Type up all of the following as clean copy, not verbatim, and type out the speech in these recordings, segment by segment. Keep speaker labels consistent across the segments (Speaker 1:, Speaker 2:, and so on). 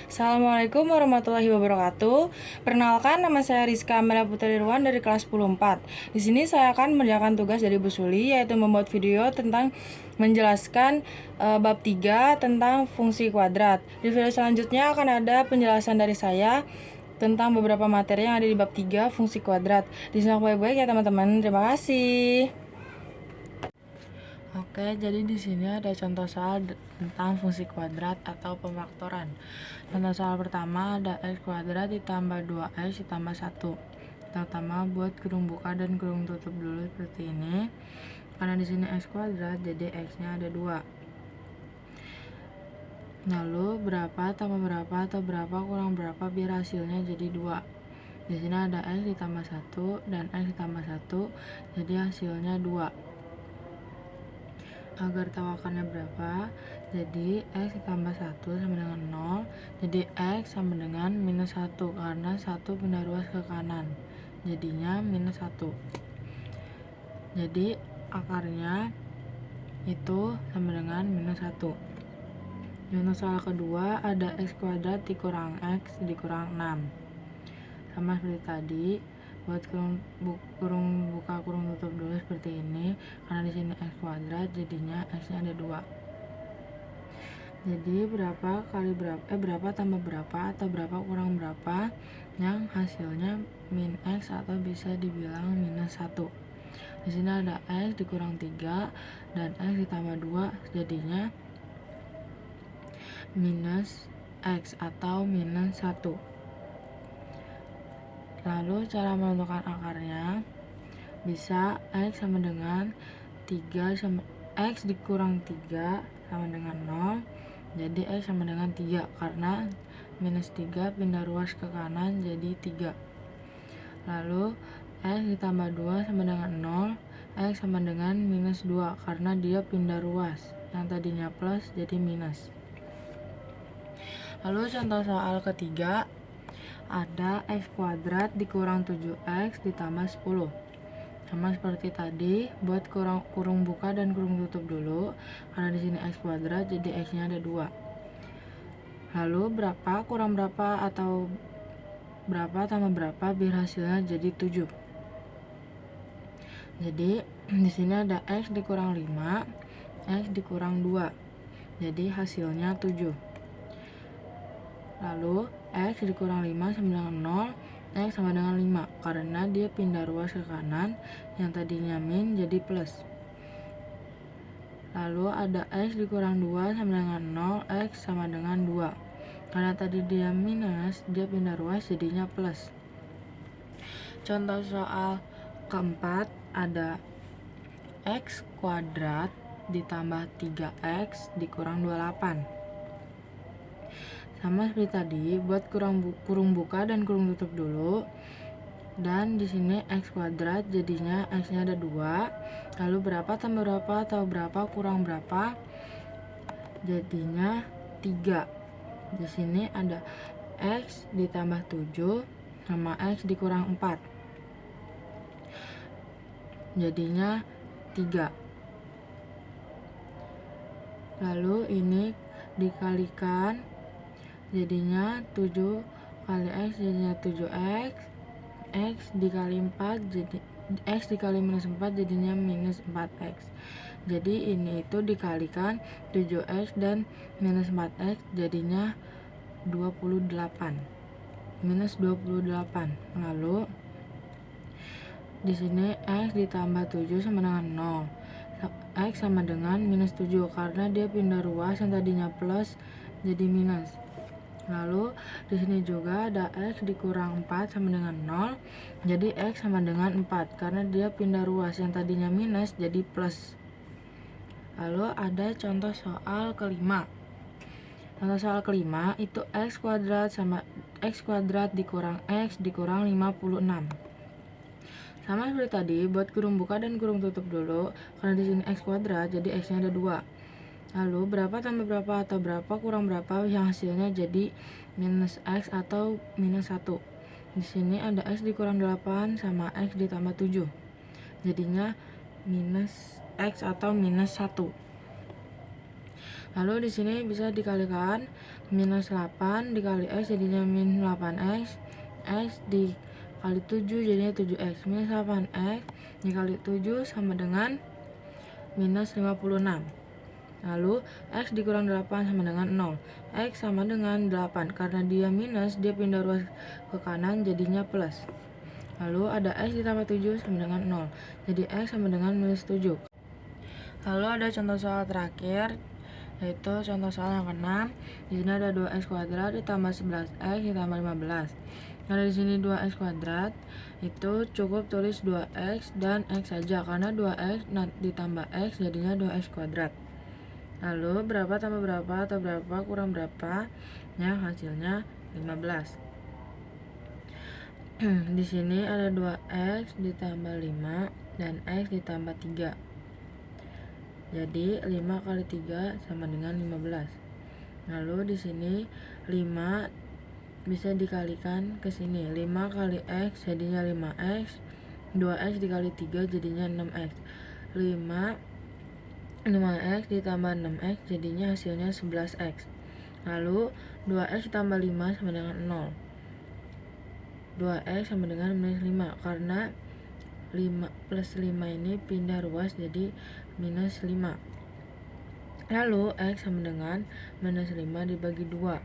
Speaker 1: Assalamualaikum warahmatullahi wabarakatuh. Perkenalkan, nama saya Rizka Amelia Putri Irwan dari kelas 10-4. Di sini saya akan mengerjakan tugas dari Bu Suli, yaitu membuat video tentang menjelaskan bab 3 tentang fungsi kuadrat. Di video selanjutnya akan ada penjelasan dari saya tentang beberapa materi yang ada di bab 3 fungsi kuadrat. Disimak baik-baik ya teman-teman. Terima kasih. Oke, jadi di sini ada contoh soal tentang fungsi kuadrat atau pemfaktoran. Contoh soal pertama ada x kuadrat ditambah 2x ditambah 1. Pertama buat kurung buka dan kurung tutup dulu seperti ini. Karena di sini x kuadrat, jadi x-nya ada 2. Lalu berapa tambah berapa atau berapa kurang berapa biar hasilnya jadi 2. Di sini ada x ditambah 1 dan x ditambah 1, jadi hasilnya 2. Agar tahu akarnya berapa, jadi x ditambah 1 sama dengan 0, jadi x sama dengan minus 1 karena 1 pindah ruas ke kanan, jadinya minus 1. Jadi akarnya itu sama dengan minus 1. Contoh soal kedua ada x kuadrat dikurang x dikurang 6. Sama seperti tadi, buat kurung buka kurung tutup dulu seperti ini. Karena di sini x kuadrat, jadinya x-nya ada 2. Jadi berapa tambah berapa atau berapa kurang berapa yang hasilnya min x atau bisa dibilang minus 1. Di sini ada x dikurang 3 dan x ditambah 2, jadinya minus x atau minus 1. Lalu cara menentukan akarnya, bisa x sama dengan 3 sama x dikurang 3 sama dengan 0, jadi x sama dengan 3 karena minus 3 pindah ruas ke kanan jadi 3. Lalu x ditambah 2 sama dengan 0, x sama dengan minus 2 karena dia pindah ruas, yang tadinya plus jadi minus. Lalu contoh soal ketiga ada x kuadrat dikurang 7x ditambah 10. Sama seperti tadi, buat kurung buka dan kurung tutup dulu. Karena di sini x kuadrat, jadi x-nya ada 2. Lalu berapa kurang berapa atau berapa tambah berapa biar hasilnya jadi 7. Jadi di sini ada x dikurang 5, x dikurang 2. Jadi hasilnya 7. Lalu x dikurang 5 sama dengan 0, x sama dengan 5 karena dia pindah ruas ke kanan, yang tadinya min jadi plus. Lalu ada x dikurang 2 sama dengan 0, x sama dengan 2 karena tadi dia minus, dia pindah ruas jadinya plus. Contoh soal keempat ada x kuadrat ditambah 3x dikurang 28. Sama seperti tadi, buat kurung buka dan kurung tutup dulu. Dan di sini x kuadrat, jadinya x-nya ada 2. Lalu berapa tambah berapa atau berapa kurang berapa? Jadinya 3. Di sini ada x ditambah 7 sama x dikurang 4. Jadinya 3. Lalu ini dikalikan, jadinya 7 kali x jadinya 7x, x dikali 4 jadi x dikali minus 4 jadinya minus 4x. Jadi ini itu dikalikan 7x dan minus 4x jadinya 28, minus 28. Lalu di sini x ditambah 7 sama dengan 0, x sama dengan minus 7 karena dia pindah ruas, yang tadinya plus jadi minus. Lalu di sini juga ada x dikurang 4 sama dengan 0, jadi x sama dengan 4 karena dia pindah ruas, yang tadinya minus jadi plus. Lalu ada contoh soal kelima. Contoh soal kelima itu x kuadrat sama x kuadrat dikurang x dikurang 56. Sama seperti tadi, buat kurung buka dan kurung tutup dulu. Karena di sini x kuadrat, jadi x-nya ada 2. Lalu berapa tambah berapa atau berapa kurang berapa yang hasilnya jadi minus x atau minus 1. Di sini ada x dikurang 8 sama x ditambah 7. Jadinya minus x atau minus 1. Lalu di sini bisa dikalikan, minus 8 dikali X jadinya min 8X, X dikali 7 jadinya 7X, minus 8X dikali 7 sama dengan minus 56. Lalu X dikurang 8 sama dengan 0. X sama dengan 8, karena dia minus, dia pindah ruas ke kanan jadinya plus. Lalu ada X ditambah 7 sama dengan 0, jadi X sama dengan minus 7. Lalu ada contoh soal terakhir, yaitu contoh soal yang ke-6. Di sini ada 2x kuadrat ditambah 11x ditambah 15. Nah, di sini 2x kuadrat itu cukup tulis 2x dan x saja, karena 2x ditambah x jadinya 2x kuadrat. Lalu berapa tambah berapa atau berapa kurang berapa? Ya, hasilnya 15. Di sini ada 2x ditambah 5 dan x ditambah 3. Jadi 5 kali 3 sama dengan 15. Lalu di sini 5 bisa dikalikan ke sini. 5 kali x jadinya 5x. 2x dikali 3 jadinya 6x. 5x ditambah 6x jadinya hasilnya 11x. Lalu 2x tambah 5 sama dengan 0. 2x sama dengan minus 5, karena 5 plus 5 ini pindah ruas jadi minus 5. Lalu x sama dengan minus 5 dibagi 2.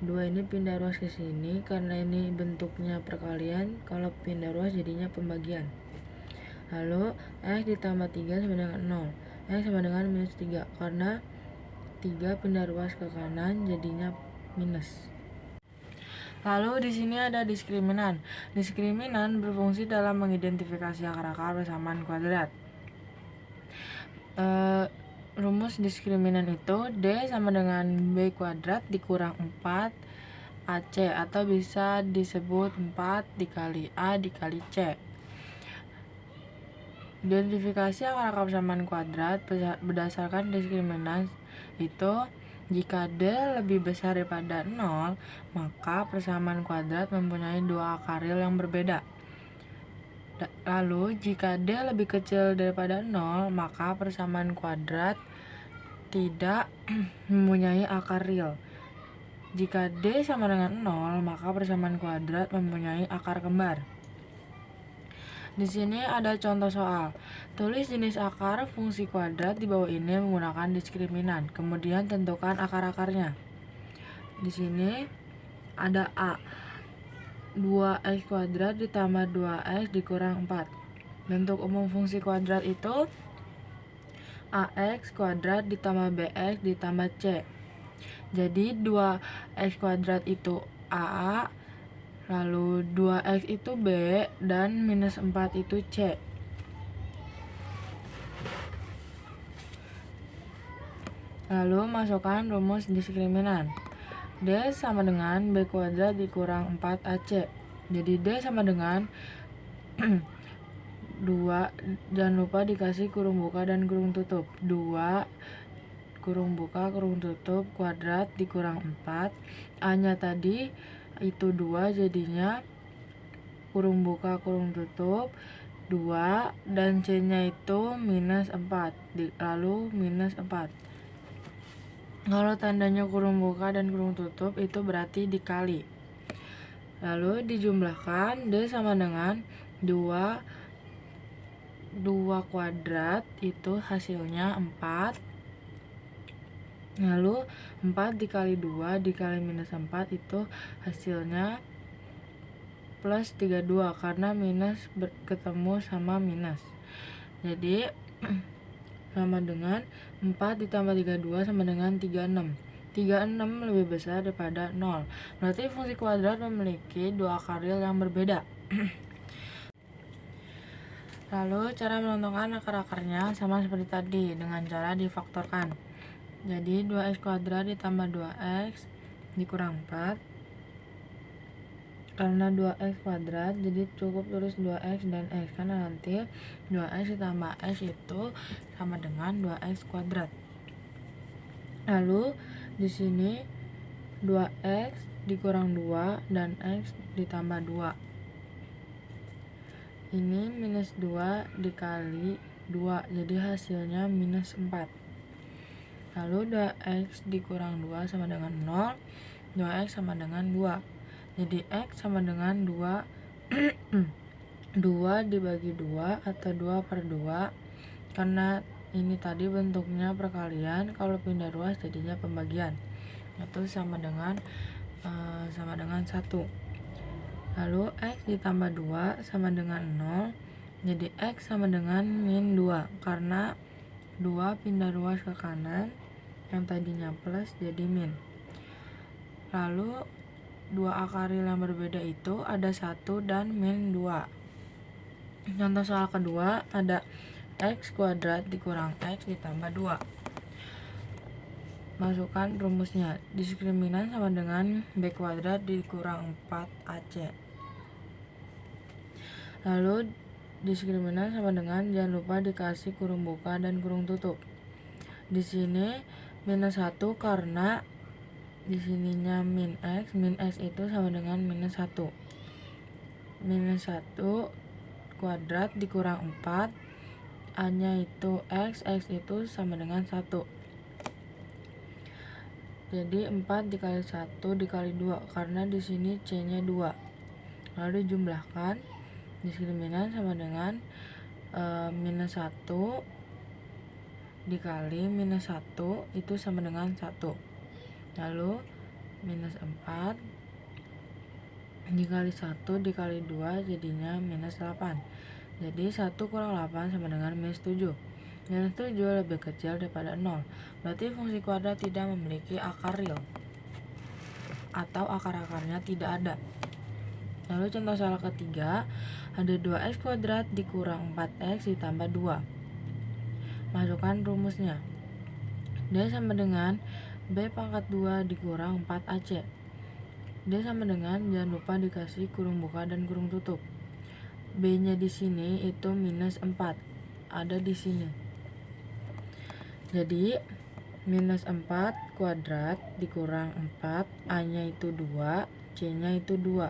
Speaker 1: 2 ini pindah ruas ke sini, karena ini bentuknya perkalian, kalau pindah ruas jadinya pembagian. Lalu x ditambah 3 sama dengan 0. X sama dengan minus 3, karena 3 pindah ruas ke kanan jadinya minus. Lalu di sini ada diskriminan. Diskriminan berfungsi dalam mengidentifikasi akar-akar persamaan kuadrat. Rumus diskriminan itu D sama dengan B kuadrat dikurang 4 AC, atau bisa disebut 4 dikali A dikali C. Identifikasi akar-akar persamaan kuadrat berdasarkan diskriminan itu, jika D lebih besar daripada 0, maka persamaan kuadrat mempunyai dua akar real yang berbeda. Lalu, jika D lebih kecil daripada 0, maka persamaan kuadrat tidak mempunyai akar real. Jika D sama dengan 0, maka persamaan kuadrat mempunyai akar kembar. Di sini ada contoh soal. Tulis jenis akar fungsi kuadrat di bawah ini menggunakan diskriminan. Kemudian tentukan akar-akarnya. Di sini ada A. 2x kuadrat ditambah 2x dikurang 4. Bentuk umum fungsi kuadrat itu ax kuadrat ditambah bx ditambah c. Jadi 2x kuadrat itu a, lalu 2x itu b, dan minus 4 itu c. Lalu masukkan rumus diskriminan. D sama dengan B kuadrat dikurang 4AC. Jadi D sama dengan 2, jangan lupa dikasih kurung buka dan kurung tutup. 2 kurung buka kurung tutup kuadrat dikurang 4. A nya tadi itu 2, jadinya kurung buka kurung tutup 2, dan C nya itu minus 4, lalu minus 4. Kalau tandanya kurung buka dan kurung tutup itu berarti dikali. Lalu dijumlahkan, D sama dengan 2 kuadrat itu hasilnya 4. Lalu 4 dikali 2 dikali minus 4 itu hasilnya plus 32, karena minus ketemu sama minus. Jadi sama dengan 4 ditambah 32 sama dengan 36. 36 lebih besar daripada 0. Berarti fungsi kuadrat memiliki dua akar real yang berbeda. Lalu cara menentukan akar-akarnya sama seperti tadi, dengan cara difaktorkan. Jadi 2x kuadrat ditambah 2x dikurang 4. Karena 2x kuadrat, jadi cukup tulis 2x dan x, karena nanti 2x ditambah x itu sama dengan 2x kuadrat. Lalu di sini 2x dikurang 2 dan x ditambah 2. Ini minus 2 dikali 2, jadi hasilnya minus 4. Lalu 2x dikurang 2 sama dengan 0. 2x sama dengan 2. Jadi x sama dengan 2 2 dibagi 2 atau 2 per 2. Karena ini tadi bentuknya perkalian, kalau pindah ruas jadinya pembagian. Itu sama dengan 1. Lalu x ditambah 2 sama dengan 0. Jadi x sama dengan min 2. Karena 2 pindah ruas ke kanan, yang tadinya plus jadi min. Lalu dua akar real yang berbeda itu ada 1 dan min 2. Contoh soal kedua ada x kuadrat dikurang x ditambah 2. Masukkan rumusnya. Diskriminan sama dengan b kuadrat dikurang 4ac. Lalu diskriminan sama dengan, jangan lupa dikasih kurung buka dan kurung tutup. Di sini minus 1 karena di sininya min x itu sama dengan minus 1. Minus 1 kuadrat dikurang 4, a-nya itu x itu sama dengan 1. Jadi 4 dikali 1 dikali 2, karena di sini c-nya 2. Lalu dijumlahkan, diskriminan sama dengan minus 1 dikali minus 1 itu sama dengan 1. Lalu minus 4 dikali 1 dikali 2 jadinya minus 8. Jadi 1 kurang 8 sama dengan minus 7. Minus 7 lebih kecil daripada 0. Berarti fungsi kuadrat tidak memiliki akar real, atau akar-akarnya tidak ada. Lalu contoh soal ketiga ada 2x kuadrat dikurang 4x ditambah 2. Masukkan rumusnya. D sama dengan b pangkat 2 dikurang 4ac. D sama dengan, jangan lupa dikasih kurung buka dan kurung tutup. B-nya di sini itu minus 4, ada di sini. Jadi minus 4 kuadrat dikurang 4, a-nya itu 2, c-nya itu 2.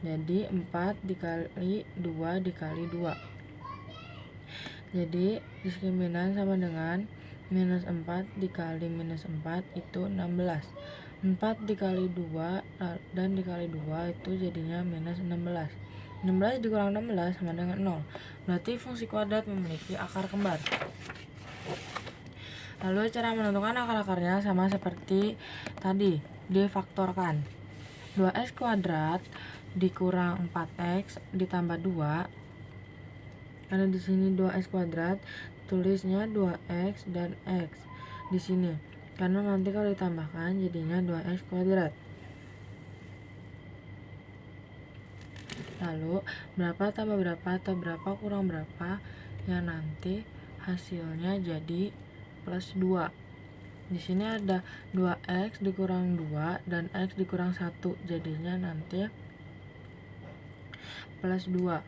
Speaker 1: Jadi 4 dikali 2 dikali 2. Jadi diskriminan sama dengan minus 4 dikali minus 4 itu 16. 4 dikali 2 dan dikali 2 itu jadinya minus 16. 16 dikurang 16 sama dengan 0. Berarti fungsi kuadrat memiliki akar kembar. Lalu cara menentukan akar-akarnya sama seperti tadi, difaktorkan. 2x kuadrat dikurang 4x ditambah 2. Karena di sini 2x kuadrat, tulisnya 2x dan x di sini. Karena nanti kalau ditambahkan jadinya 2x kuadrat. Lalu berapa tambah berapa atau berapa kurang berapa, yang nanti hasilnya jadi plus 2. Di sini ada 2x dikurang 2 dan x dikurang 1, jadinya nanti plus 2.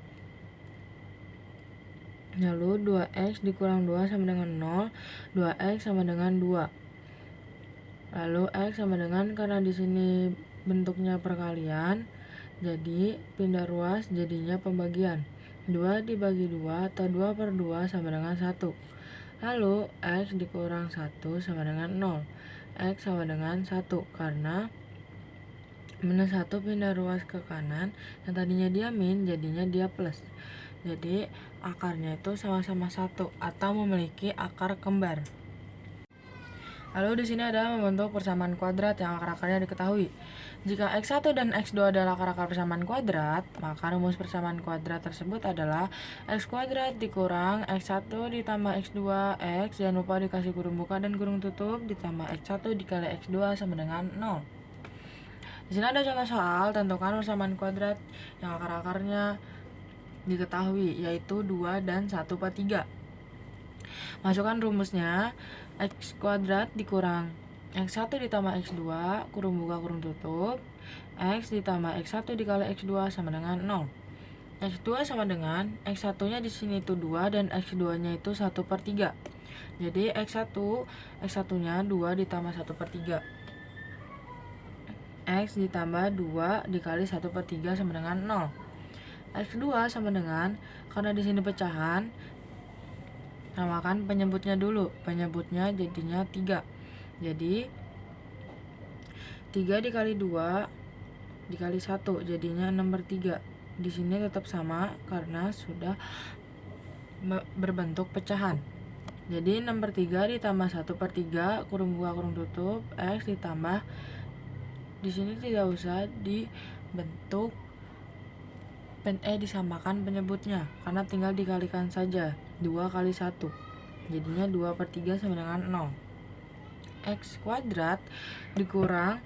Speaker 1: Lalu 2x dikurang 2 sama dengan 0, 2x sama dengan 2. Lalu x sama dengan, karena di sini bentuknya perkalian, jadi pindah ruas jadinya pembagian. 2 dibagi 2 atau 2 per 2 sama dengan 1. Lalu x dikurang 1 sama dengan 0. X sama dengan 1 karena minus 1 pindah ruas ke kanan, yang tadinya dia min jadinya dia plus. Jadi akarnya itu sama-sama 1 atau memiliki akar kembar. Lalu di sini ada membentuk persamaan kuadrat yang akar-akarnya diketahui. Jika x1 dan x2 adalah akar-akar persamaan kuadrat, maka rumus persamaan kuadrat tersebut adalah x kuadrat dikurang x1 ditambah x2 x, jangan lupa dikasih kurung buka dan kurung tutup, ditambah x1 dikali x2 sama dengan 0. Di sini ada contoh soal, tentukan persamaan kuadrat yang akar-akarnya diketahui, yaitu 2 dan 1/3. Masukkan rumusnya. X kuadrat dikurang x1 ditambah x2 kurung buka kurung tutup, x ditambah x1 dikali x2 sama dengan 0. X2 sama dengan, x1 nya di sini itu 2 dan x2 nya itu 1/3. Jadi x1 nya 2 ditambah 1/3. X ditambah 2 dikali 1/3 sama dengan 0. X2 sama dengan, karena di sini pecahan, namakan penyebutnya dulu. Penyebutnya jadinya 3. Jadi 3 dikali 2 dikali 1 jadinya 6/3. Di sini tetap sama karena sudah berbentuk pecahan. Jadi 6/3 ditambah 1/3 kurung buka kurung tutup X ditambah, di sini tidak usah dibentuk disamakan penyebutnya karena tinggal dikalikan saja 2 kali 1 jadinya 2/3 sama dengan 0. X kuadrat dikurang,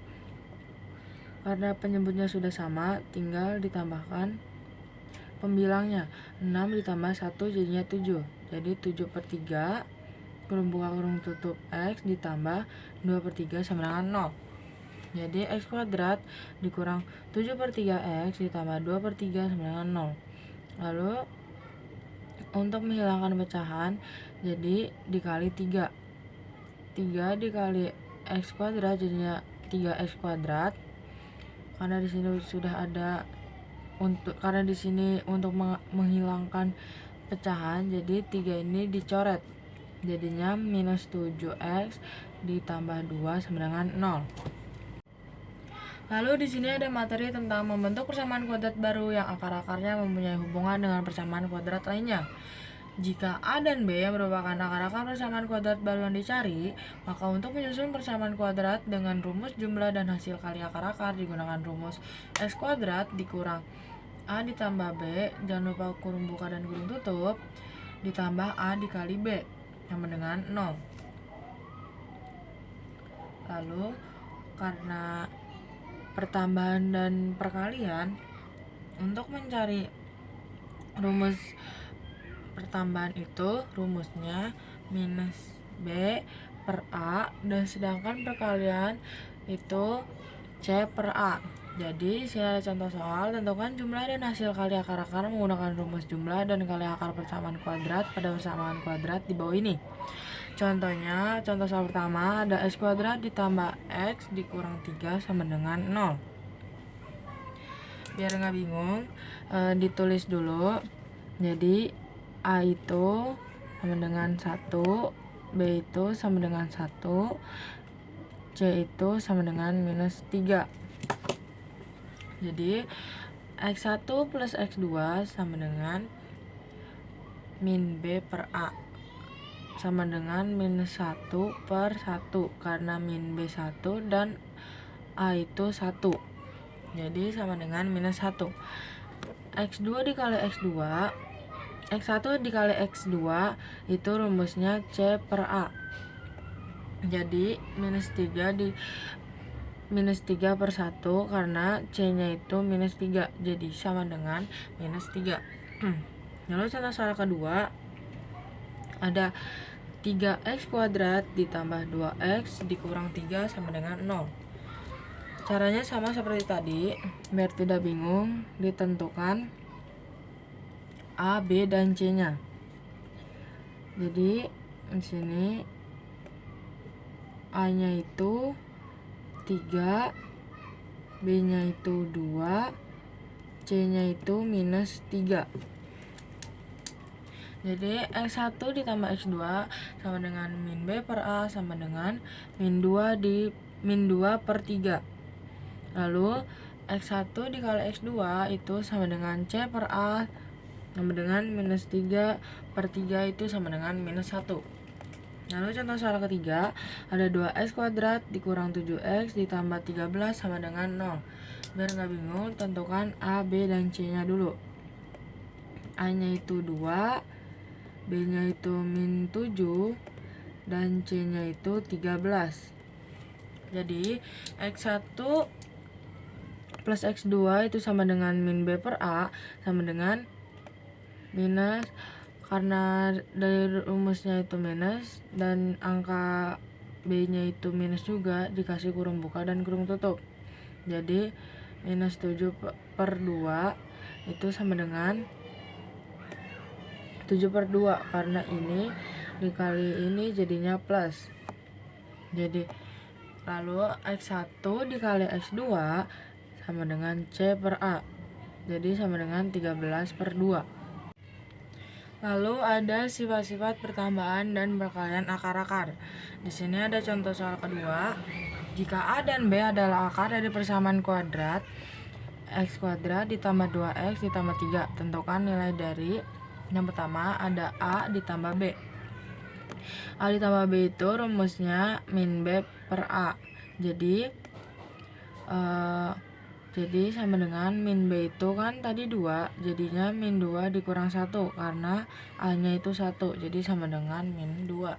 Speaker 1: karena penyebutnya sudah sama tinggal ditambahkan pembilangnya, 6 ditambah 1 jadinya 7, jadi 7/3 kurung buka kurung tutup X ditambah 2/3 sama dengan 0. Jadi X kuadrat dikurang 7/3 X ditambah 2/3 sama dengan 0. Lalu untuk menghilangkan pecahan, jadi dikali 3. 3 dikali X kuadrat jadinya 3X kuadrat. Karena di sini sudah ada karena di sini untuk menghilangkan pecahan, jadi 3 ini dicoret. Jadinya minus 7X ditambah 2 sama dengan 0. Lalu di sini ada materi tentang membentuk persamaan kuadrat baru yang akar-akarnya mempunyai hubungan dengan persamaan kuadrat lainnya. Jika A dan B merupakan akar-akar persamaan kuadrat baru yang dicari, maka untuk menyusun persamaan kuadrat dengan rumus jumlah dan hasil kali akar-akar digunakan rumus X kuadrat dikurang A ditambah B, jangan lupa kurung buka dan kurung tutup, ditambah A dikali B sama dengan 0. Lalu karena pertambahan dan perkalian, untuk mencari rumus pertambahan itu rumusnya minus B per A, dan sedangkan perkalian itu C per A. Jadi sini ada contoh soal, tentukan jumlah dan hasil kali akar-akar menggunakan rumus jumlah dan kali akar persamaan kuadrat pada persamaan kuadrat di bawah ini. Contohnya, contoh soal pertama ada X kuadrat ditambah X dikurang 3 sama dengan 0. Biar nggak bingung, ditulis dulu. Jadi A itu sama dengan 1, B itu sama dengan 1, C itu sama dengan minus 3. Jadi X1 plus X2 sama dengan min B per A sama dengan minus 1 per 1 karena min B 1 dan A itu 1, jadi sama dengan minus 1. X2 dikali X2, X1 dikali X2 itu rumusnya C per A, jadi minus 3 per 1 karena C nya itu minus 3, jadi sama dengan minus 3. Lalu contoh soal kedua ada 3X kuadrat ditambah 2X dikurang 3 sama dengan 0. Caranya sama seperti tadi, biar tidak bingung ditentukan A, B, dan C nya. Jadi di sini A nya itu 3, B nya itu 2, C nya itu minus 3. Jadi X1 ditambah X2 sama dengan min B per A sama dengan min 2 per 3. Lalu X1 dikali X2 itu sama dengan C per A sama dengan minus 3 per 3 itu sama dengan minus 1. Lalu contoh soal ketiga ada 2X kuadrat dikurang 7X ditambah 13 sama dengan 0. Biar nggak bingung, tentukan A, B, dan C nya dulu. A nya itu 2, B nya itu min 7, dan C nya itu 13. Jadi X1 plus X2 itu sama dengan min B per A sama dengan minus, karena dari rumusnya itu minus dan angka B nya itu minus juga, dikasih kurung buka dan kurung tutup, jadi minus 7 per 2 itu sama dengan 7 per 2 karena ini dikali ini jadinya plus. Jadi lalu X1 dikali X2 sama dengan C per A, jadi sama dengan 13 per 2. Lalu ada sifat-sifat pertambahan dan perkalian akar-akar. Di sini ada contoh soal kedua. Jika A dan B adalah akar dari persamaan kuadrat, x kuadrat ditambah 2x ditambah 3. Tentukan nilai dari yang pertama ada A ditambah B. A ditambah B itu rumusnya min B per A. Jadi sama dengan min B itu kan tadi 2, jadinya min 2 dikurang 1 karena A nya itu 1, jadi sama dengan min 2.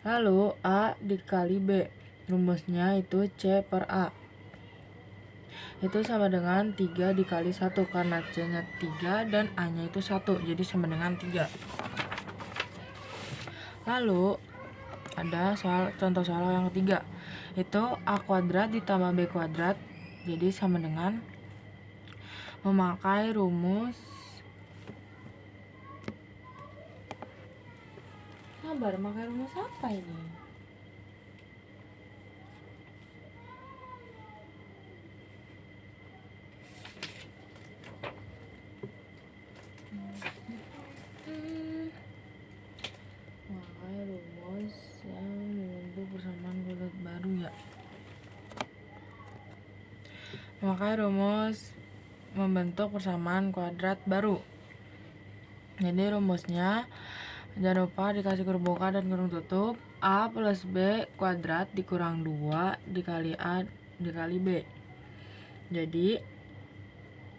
Speaker 1: Lalu A dikali B, rumusnya itu C per A, itu sama dengan 3 dikali 1 karena C nya 3 dan A nya itu 1, jadi sama dengan 3. Lalu ada contoh soal yang ketiga, itu A kuadrat ditambah B kuadrat, jadi sama dengan memakai rumus pakai rumus apa ini? Memakai rumus yang membentuk persamaan kuadrat baru ya. Memakai rumus membentuk persamaan kuadrat baru. Jadi rumusnya jangan lupa dikasih kurung buka dan kurung tutup. A plus B kuadrat dikurang 2 dikali A dikali B. Jadi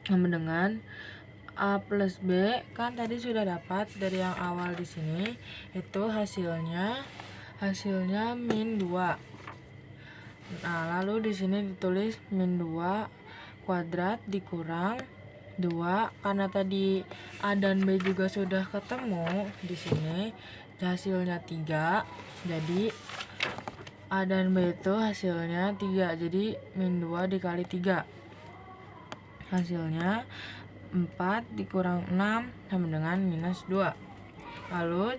Speaker 1: sama dengan A plus B kan tadi sudah dapat dari yang awal di sini, itu hasilnya min 2. Nah, lalu di sini ditulis min 2 kuadrat dikurang 2 karena tadi A dan B juga sudah ketemu di sini, hasilnya 3. Jadi A dan B itu hasilnya 3. Jadi min 2 dikali 3. Hasilnya 4 dikurang 6 sama dengan minus 2. Lalu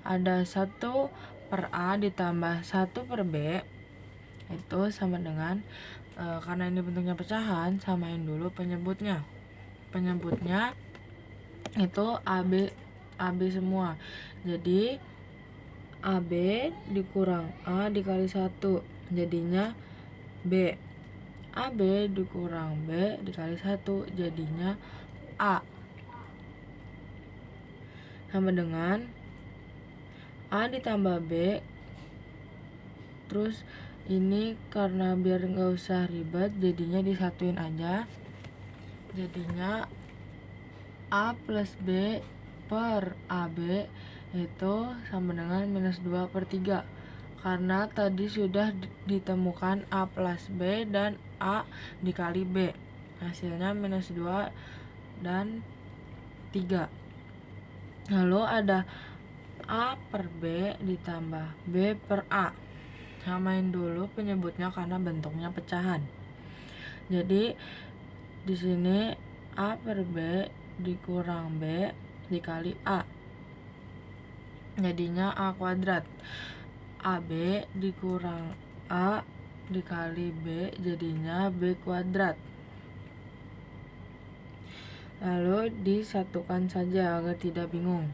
Speaker 1: ada 1 per A ditambah 1 per B, itu sama dengan karena ini bentuknya pecahan, samain dulu penyebutnya. Penyebutnya itu AB semua. Jadi AB dikurang A dikali 1 jadinya B. AB dikurang B dikali 1 jadinya A. Sama dengan A ditambah B. Terus ini karena biar nggak usah ribet jadinya disatuin aja. Jadinya A plus B per AB itu sama dengan minus 2 per 3. Karena tadi sudah ditemukan A plus B dan A dikali B. Hasilnya minus 2 dan 3. Lalu ada A per B ditambah B per A. Samain dulu penyebutnya karena bentuknya pecahan. Jadi di sini A per B dikurang B dikali A. Jadinya A kuadrat. AB dikurang A dikali B jadinya B kuadrat. Lalu disatukan saja agar tidak bingung.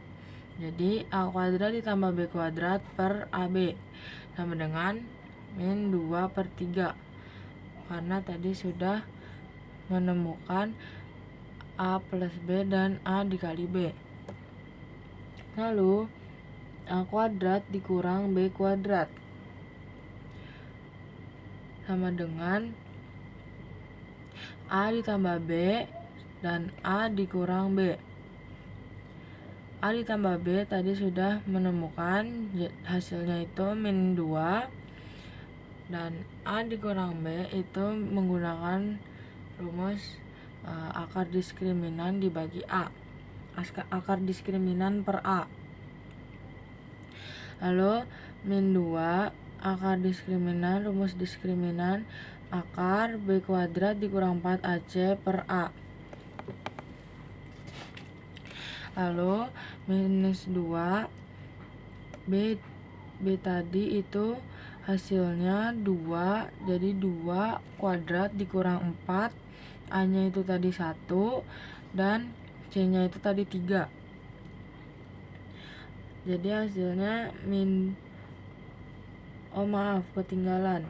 Speaker 1: Jadi A kuadrat ditambah B kuadrat per AB sama dengan min 2 per 3. Karena tadi sudah menemukan A plus B dan A dikali B. Lalu A kuadrat dikurang B kuadrat sama dengan A ditambah B dan A dikurang B. A ditambah B tadi sudah menemukan hasilnya itu min 2 dan A dikurang B itu menggunakan rumus akar diskriminan dibagi A. Akar diskriminan per A. Lalu min 2 akar diskriminan, rumus diskriminan akar B kuadrat dikurang 4AC per A. Lalu minus 2 B tadi itu hasilnya 2, jadi 2 kuadrat dikurang 4, A nya itu tadi 1 dan C nya itu tadi 3. Jadi hasilnya ketinggalan.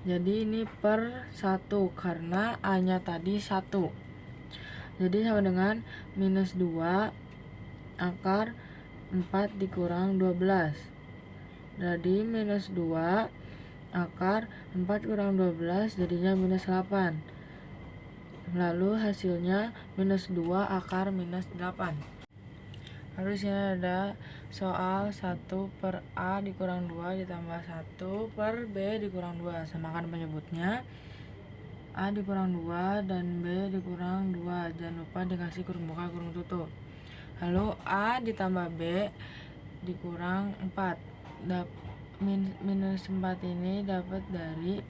Speaker 1: Jadi ini per 1 karena A-nya tadi 1. Jadi sama dengan minus 2 akar 4 dikurang 12. Jadi minus 2 akar 4 kurang 12 jadinya minus 8. Lalu hasilnya minus 2 akar minus 8. Lalu sini ada soal 1 per A dikurang 2 ditambah 1 per B dikurang 2. Samakan penyebutnya. A dikurang 2 dan B dikurang 2. Jangan lupa dikasih kurung buka kurung tutup. Lalu A ditambah B dikurang 4. Minus 4 ini dapat dari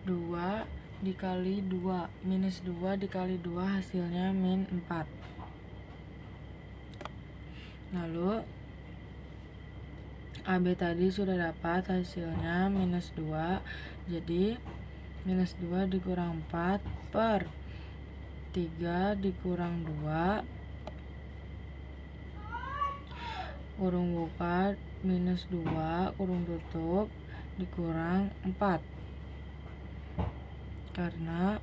Speaker 1: 2 dikali 2. Minus 2 dikali 2 hasilnya min 4. Lalu AB tadi sudah dapat hasilnya minus 2. Jadi minus 2 dikurang 4 per 3 dikurang 2 kurung buka minus 2 kurung tutup dikurang 4. Karena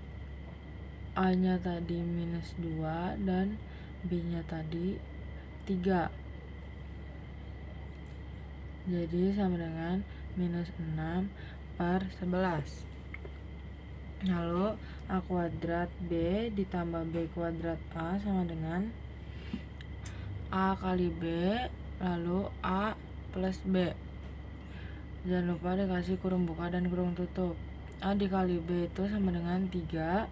Speaker 1: A nya tadi minus 2 dan B nya tadi 3. Jadi sama dengan minus 6 per 11. Lalu A kuadrat B ditambah B kuadrat A sama dengan A kali B lalu A plus B. Jangan lupa dikasih kurung buka dan kurung tutup. A dikali B itu sama dengan 3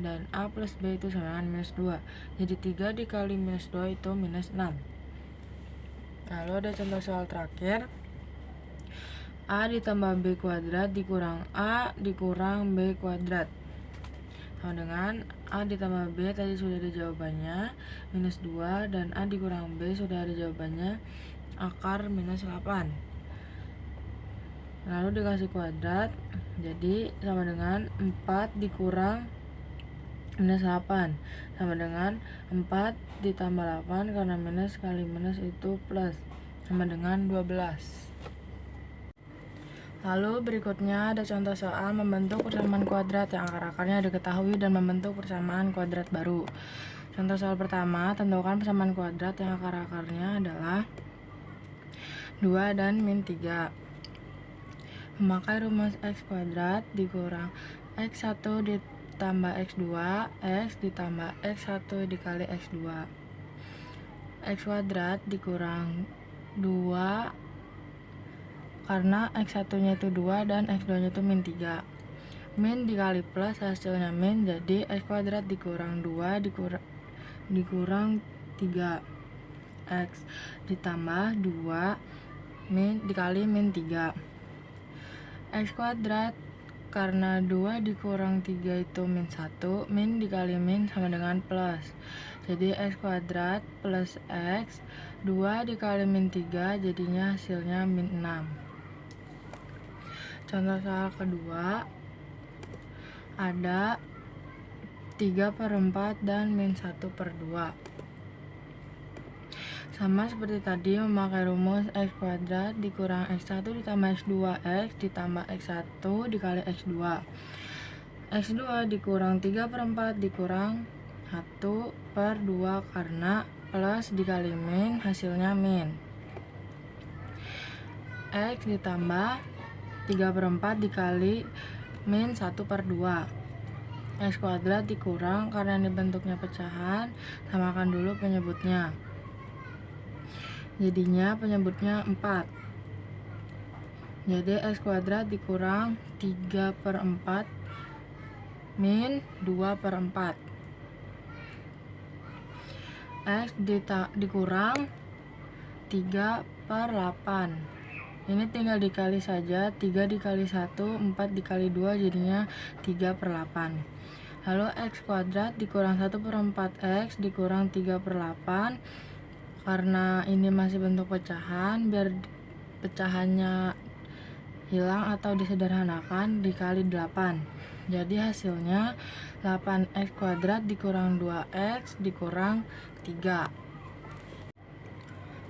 Speaker 1: dan A plus B itu sama dengan minus 2. Jadi 3 dikali minus 2 itu minus 6. Lalu ada contoh soal terakhir. A ditambah B kuadrat dikurang A dikurang B kuadrat. Sama dengan A ditambah B tadi sudah ada jawabannya minus 2 dan A dikurang B sudah ada jawabannya akar minus 8. Lalu dikasih kuadrat jadi sama dengan 4 dikurang minus 8 sama dengan 4 ditambah 8 karena minus kali minus itu plus sama dengan 12. Lalu berikutnya ada contoh soal membentuk persamaan kuadrat yang akar-akarnya diketahui dan membentuk persamaan kuadrat baru. Contoh soal pertama, tentukan persamaan kuadrat yang akar-akarnya adalah 2 dan min 3. Memakai rumus x kuadrat dikurang x1 ditambah x2, x ditambah x1 dikali x2. X kuadrat dikurang 2 karena x1 nya itu 2 dan x2 nya itu min 3. Min dikali plus hasilnya min, jadi x kuadrat dikurang 2 dikurang 3 x ditambah 2 min dikali min 3. X kuadrat karena 2 dikurang 3 itu min 1, min dikali min sama dengan plus. Jadi x kuadrat plus x 2 dikali min 3 jadinya hasilnya min 6. Contoh soal kedua ada 3 per 4 dan min 1 per 2. Sama seperti tadi memakai rumus x kuadrat dikurang x1 ditambah x2 x ditambah x1 dikali x2. X2 dikurang 3 per 4 dikurang 1 per 2 karena plus dikali min hasilnya min. X ditambah 3 per 4 dikali min 1 per 2. X kuadrat dikurang karena ini bentuknya pecahan, samakan dulu penyebutnya. Jadinya penyebutnya 4. Jadi x kuadrat dikurang 3 per 4 min 2 per 4. X dikurang 3 per 8. Ini tinggal dikali saja, 3 dikali 1, 4 dikali 2 jadinya 3 per 8. Lalu x kuadrat dikurang 1 per 4x dikurang 3 per 8. Karena ini masih bentuk pecahan, biar pecahannya hilang atau disederhanakan dikali 8. Jadi hasilnya 8x kuadrat dikurang 2x dikurang 3.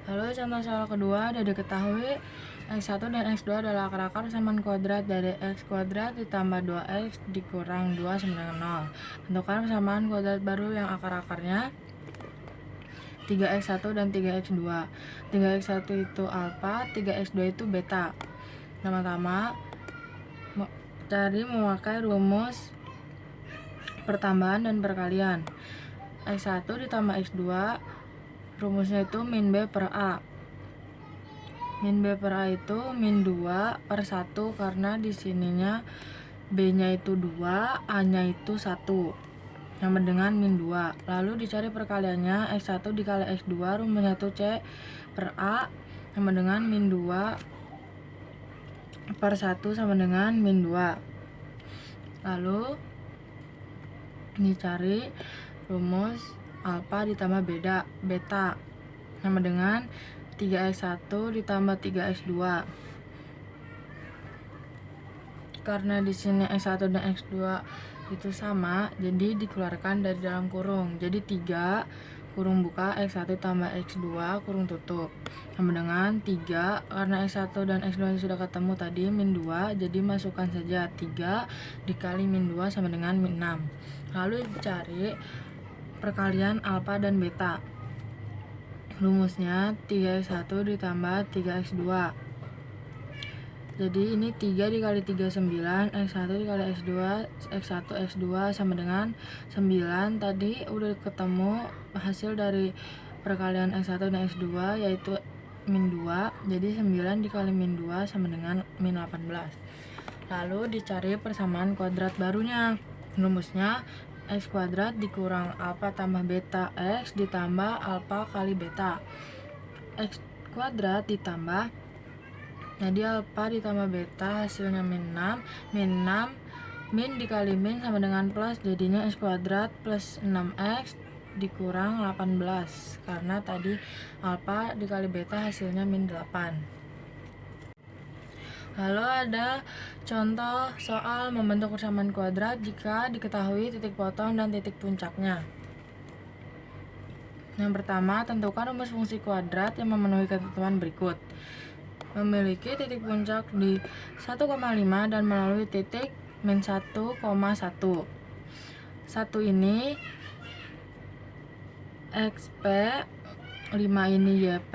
Speaker 1: Lalu contoh soal kedua udah diketahui X1 dan X2 adalah akar-akar persamaan kuadrat dari X kuadrat ditambah 2X dikurang 2 sama dengan 0. Tentukan persamaan kuadrat baru yang akar-akarnya 3X1 dan 3X2. 3X1 itu alfa, 3X2 itu beta. Pertama-tama cari memakai rumus pertambahan dan perkalian. X1 ditambah X2 rumusnya itu min B per A. Min B per A itu min 2 per 1 karena di sininya B-nya itu 2, A-nya itu 1. Sama dengan min 2. Lalu dicari perkaliannya X1 dikali X2 rumusnya itu C per A sama dengan min 2 per 1 sama dengan min 2. Lalu dicari rumus alfa ditambah beta sama dengan 3X1 ditambah 3X2. Karena di sini X1 dan X2 itu sama, jadi dikeluarkan dari dalam kurung. Jadi 3 kurung buka X1 tambah X2 kurung tutup. Sama dengan 3, karena X1 dan X2 sudah ketemu tadi min 2, jadi masukkan saja 3 dikali min 2 sama dengan min 6. Lalu dicari perkalian alfa dan beta. Rumusnya 3X1 ditambah 3X2. Jadi ini 3 dikali 3 9, X1 dikali X2, X1 X2 sama dengan 9. Tadi udah ketemu hasil dari perkalian X1 dan X2 yaitu min 2. Jadi 9 dikali min 2 sama dengan min 18. Lalu dicari persamaan kuadrat barunya. Rumusnya X kuadrat dikurang alfa tambah beta X ditambah alfa kali beta. X kuadrat ditambah, jadi alfa ditambah beta hasilnya min 6. Min dikali min sama dengan plus, jadinya X kuadrat plus 6X dikurang 18. Karena tadi alfa dikali beta hasilnya min 8. Lalu ada contoh soal membentuk persamaan kuadrat jika diketahui titik potong dan titik puncaknya. Yang pertama, tentukan rumus fungsi kuadrat yang memenuhi ketentuan berikut. Memiliki titik puncak di 1,5 dan melalui titik min 1,1. 1 ini XP, 5 ini YP,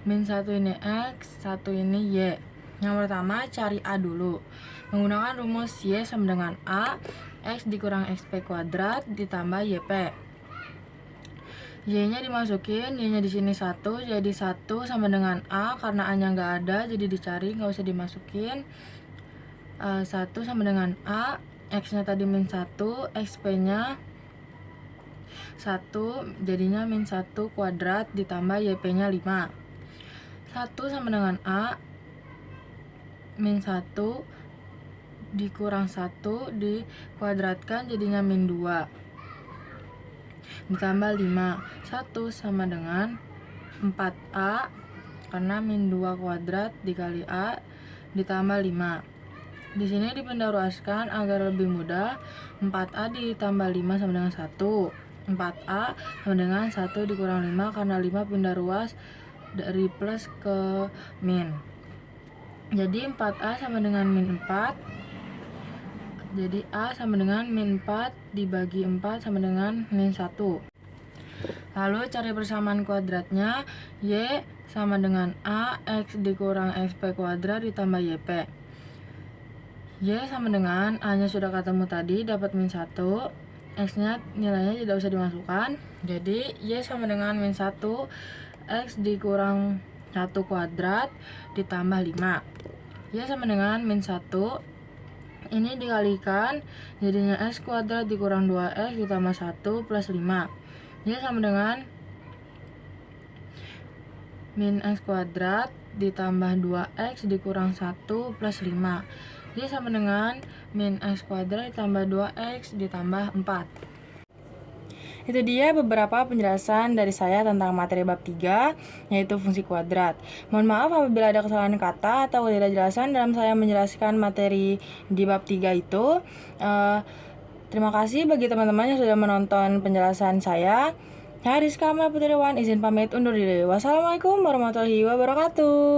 Speaker 1: min 1 ini X, 1 ini Y. Yang pertama, cari A dulu. Menggunakan rumus Y sama dengan A, X dikurang XP kuadrat ditambah YP. Y-nya dimasukin, Y-nya di sini 1, jadi 1 sama dengan A, karena A-nya nggak ada, jadi dicari, nggak usah dimasukin. 1 sama dengan A, X-nya tadi min 1, XP-nya 1, jadinya min 1 kuadrat ditambah YP-nya 5. 1 sama dengan A, min 1 dikurang 1 dikuadratkan jadinya min 2 ditambah 5. 1 sama dengan 4A karena min 2 kuadrat dikali A ditambah 5. Di sini dipindah ruaskan agar lebih mudah. 4A ditambah 5 sama dengan 1. 4A sama dengan 1 dikurang 5 karena 5 pindah ruas dari plus ke min. Jadi 4A sama dengan min 4. Jadi A sama dengan min 4 dibagi 4 sama dengan min 1. Lalu cari persamaan kuadratnya. Y sama dengan A, X dikurang XP kuadrat ditambah YP. Y sama dengan A nya sudah ketemu tadi, dapat min 1. X nya nilainya tidak usah dimasukkan. Jadi Y sama dengan min 1, X dikurang 1 kuadrat ditambah 5. Y sama dengan min 1. Ini dikalikan, jadinya X kuadrat dikurang 2X ditambah 1 plus 5. Y sama dengan min X kuadrat ditambah 2X dikurang 1 plus 5. Y sama dengan min X kuadrat ditambah 2X ditambah 4. Itu dia beberapa penjelasan dari saya tentang materi bab 3, yaitu fungsi kuadrat. Mohon maaf apabila ada kesalahan kata atau ketidakjelasan dalam saya menjelaskan materi di bab 3 itu. Terima kasih bagi teman-teman yang sudah menonton penjelasan saya. Saya Rizka Putri Wan izin pamit undur diri. Wassalamualaikum warahmatullahi wabarakatuh.